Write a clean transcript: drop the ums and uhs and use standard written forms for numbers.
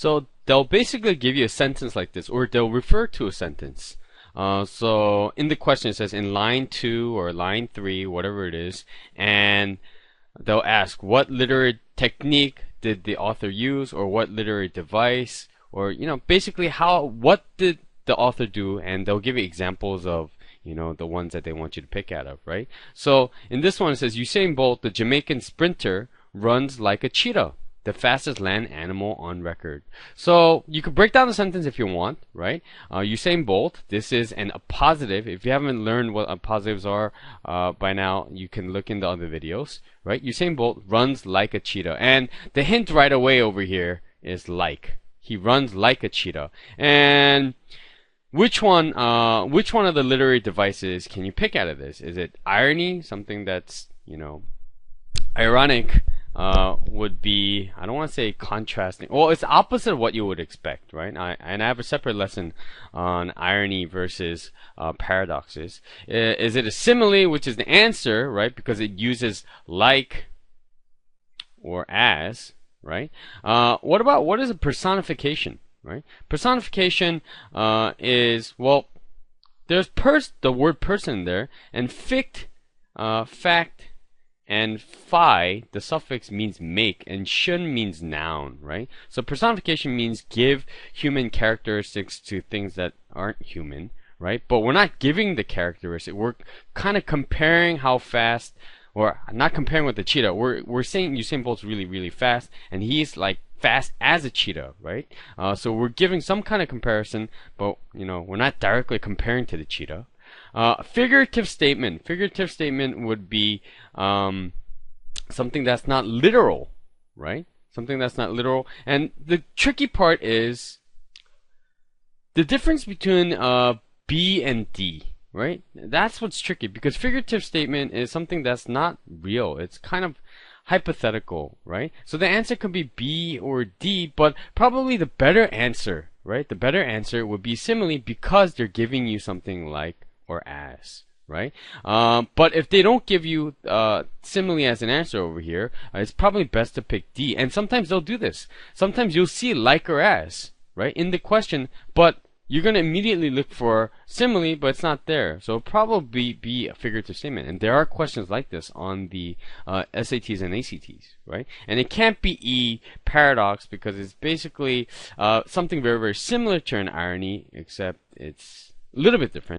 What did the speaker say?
So they'll basically give you a sentence like this, or they'll refer to a sentence. So in the question it says in line 2 or line 3, whatever it is, and they'll ask what literary technique did the author use, or what literary device, or basically what did the author do, and they'll give you examples of the ones that they want you to pick out of, right? So in this one it says Usain Bolt, the Jamaican sprinter, runs like a cheetah, the fastest land animal on record. So you could break down the sentence if you want, right? Usain Bolt, this is a positive. If you haven't learned what positives are by now, you can look into other videos, right? Usain Bolt runs like a cheetah. And the hint right away over here is like. He runs like a cheetah. And which one of the literary devices can you pick out of this? Is it irony, something that's, ironic? Would be, I don't want to say contrasting. Well, it's the opposite of what you would expect, right? And I have a separate lesson on irony versus paradoxes. Is it a simile, which is the answer, right? Because it uses like or as, right? What is a personification, right? Personification is, well, there's the word person there, and fact, and phi, the suffix means make, and shun means noun, right? So personification means give human characteristics to things that aren't human, right? But we're not giving the characteristic. We're kind of comparing how fast, or not comparing with the cheetah. We're saying Usain Bolt's really, really fast, and he's like fast as a cheetah, right? So we're giving some kind of comparison, but we're not directly comparing to the cheetah. Figurative statement. Figurative statement would be something that's not literal, right? Something that's not literal. And the tricky part is the difference between B and D, right? That's what's tricky, because figurative statement is something that's not real. It's kind of hypothetical, right? So the answer could be B or D, but probably the better answer, right? The better answer would be simile, because they're giving you something like or as, right? But if they don't give you simile as an answer over here, it's probably best to pick D. And sometimes they'll do this. Sometimes you'll see like or as, right, in the question, but you're going to immediately look for simile, but it's not there. So it'll probably be a figurative statement. And there are questions like this on the SATs and ACTs, right? And it can't be E, paradox, because it's basically something very, very similar to an irony, except it's a little bit different.